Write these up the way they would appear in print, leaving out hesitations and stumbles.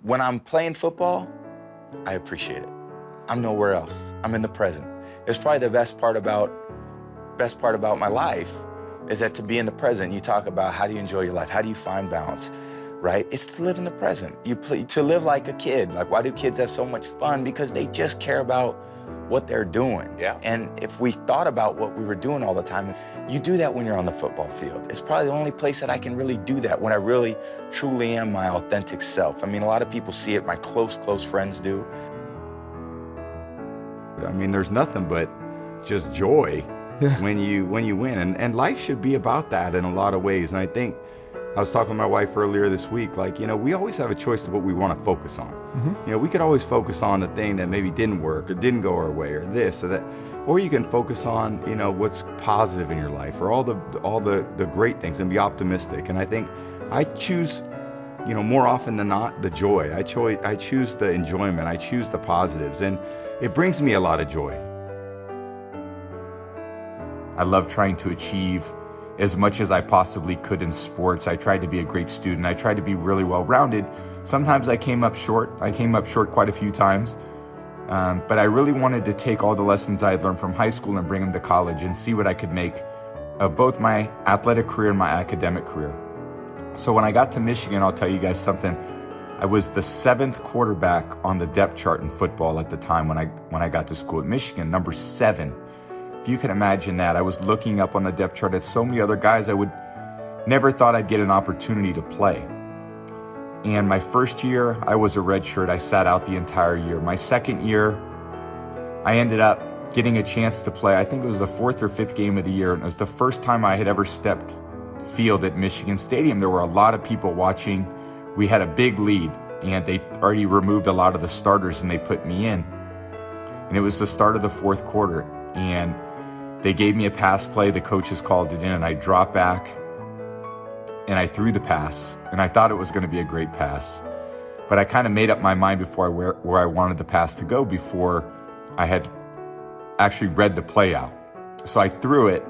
when I'm playing football, I appreciate it. I'm nowhere else. I'm in the present. It's probably the best part about my life is that to be in the present. You talk about how do you enjoy your life? How do you find balance, right? It's to live in the present. To live like a kid. Like, why do kids have so much fun? Because they just care about what they're doing. Yeah. And if we thought about what we were doing all the time, you do that when you're on the football field. It's probably the only place that I can really do that, when I really, truly am my authentic self. I mean, a lot of people see it, my close friends do. I mean, there's nothing but just joy when you win. And life should be about that in a lot of ways. And I think, I was talking to my wife earlier this week, like, we always have a choice of what we want to focus on. We could always focus on the thing that maybe didn't work or didn't go our way or this or that, or you can focus on, what's positive in your life or all the great things and be optimistic. And I think I choose, more often than not, the joy. I choose the enjoyment. I choose the positives, and it brings me a lot of joy. I love trying to achieve as much as I possibly could in sports. I tried to be a great student. I tried to be really well-rounded. Sometimes I came up short. I came up short quite a few times. But I really wanted to take all the lessons I had learned from high school and bring them to college and see what I could make of both my athletic career and my academic career. So when I got to Michigan, I'll tell you guys something. I was the 7th quarterback on the depth chart in football at the time when I got to school at Michigan, number 7. If you can imagine that, I was looking up on the depth chart at so many other guys I would never thought I'd get an opportunity to play. And my first year, I was a redshirt. I sat out the entire year. My second year, I ended up getting a chance to play. I think it was the 4th or 5th game of the year, and it was the first time I had ever stepped field at Michigan Stadium. There were a lot of people watching. We had a big lead, and they already removed a lot of the starters, and they put me in. And it was the start of the 4th quarter, and they gave me a pass play. The coaches called it in, and I dropped back and I threw the pass, and I thought it was going to be a great pass. But I kind of made up my mind before where I wanted the pass to go before I had actually read the play out. So I threw it.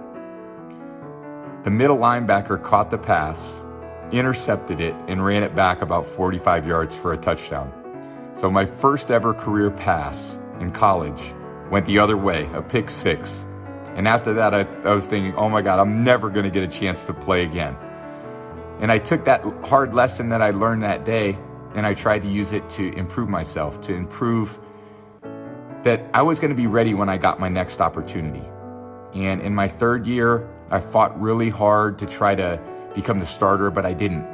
The middle linebacker caught the pass, intercepted it, and ran it back about 45 yards for a touchdown. So my first ever career pass in college went the other way, a pick 6. And after that, I was thinking, oh my God, I'm never going to get a chance to play again. And I took that hard lesson that I learned that day, and I tried to use it to improve myself, to improve that I was going to be ready when I got my next opportunity. And in my 3rd year, I fought really hard to try to become the starter, but I didn't.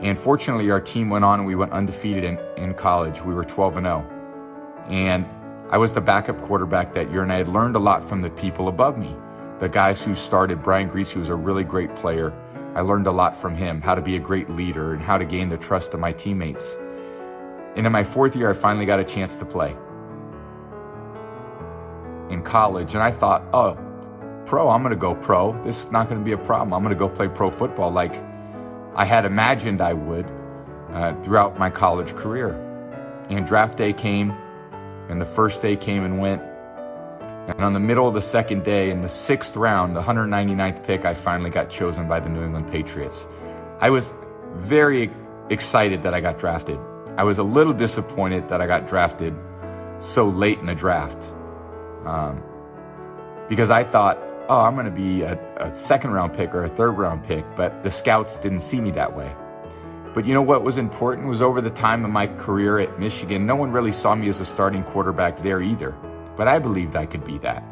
And fortunately, our team went on and we went undefeated in college. We were 12-0. And I was the backup quarterback that year, and I had learned a lot from the people above me. The guys who started, Brian Greasy, who was a really great player. I learned a lot from him, how to be a great leader and how to gain the trust of my teammates. And in my 4th year, I finally got a chance to play in college. And I thought, oh, pro, I'm going to go pro. This is not going to be a problem. I'm going to go play pro football like I had imagined I would throughout my college career. And draft day came, and the first day came and went. And on the middle of the 2nd day, in the 6th round, the 199th pick, I finally got chosen by the New England Patriots. I was very excited that I got drafted. I was a little disappointed that I got drafted so late in the draft. Because I thought, oh, I'm going to be a 2nd round pick or a 3rd round pick, but the scouts didn't see me that way. But you know what was important was over the time of my career at Michigan, no one really saw me as a starting quarterback there either. But I believed I could be that.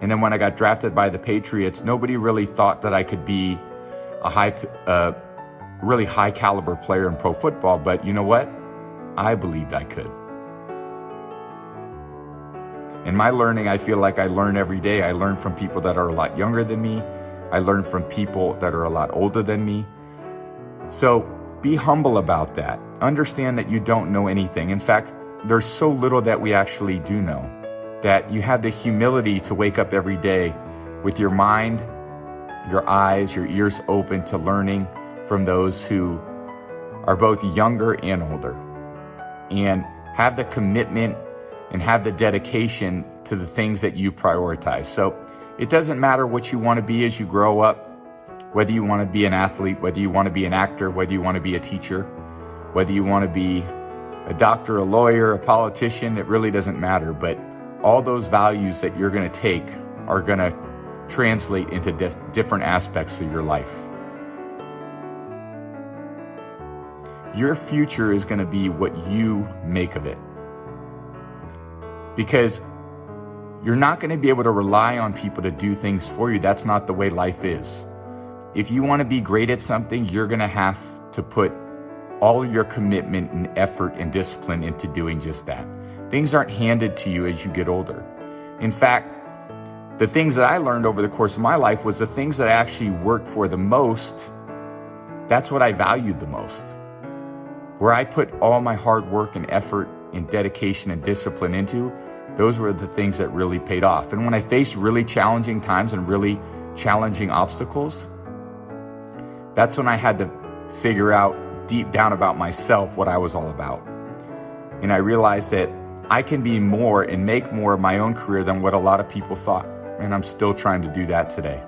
And then when I got drafted by the Patriots, nobody really thought that I could be a really high caliber player in pro football. But you know what? I believed I could. In my learning, I feel like I learn every day. I learn from people that are a lot younger than me. I learn from people that are a lot older than me. So be humble about that. Understand that you don't know anything. In fact, there's so little that we actually do know, that you have the humility to wake up every day with your mind, your eyes, your ears open to learning from those who are both younger and older, and have the commitment and have the dedication to the things that you prioritize. So it doesn't matter what you want to be as you grow up, whether you want to be an athlete, whether you want to be an actor, whether you want to be a teacher, whether you want to be a doctor, a lawyer, a politician, it really doesn't matter. But all those values that you're going to take are going to translate into different aspects of your life. Your future is going to be what you make of it. Because you're not going to be able to rely on people to do things for you. That's not the way life is. If you want to be great at something, you're going to have to put all your commitment and effort and discipline into doing just that. Things aren't handed to you as you get older. In fact, the things that I learned over the course of my life was the things that I actually worked for the most, that's what I valued the most. Where I put all my hard work and effort and dedication and discipline into, those were the things that really paid off. And when I faced really challenging times and really challenging obstacles, that's when I had to figure out deep down about myself what I was all about. And I realized that I can be more and make more of my own career than what a lot of people thought. And I'm still trying to do that today.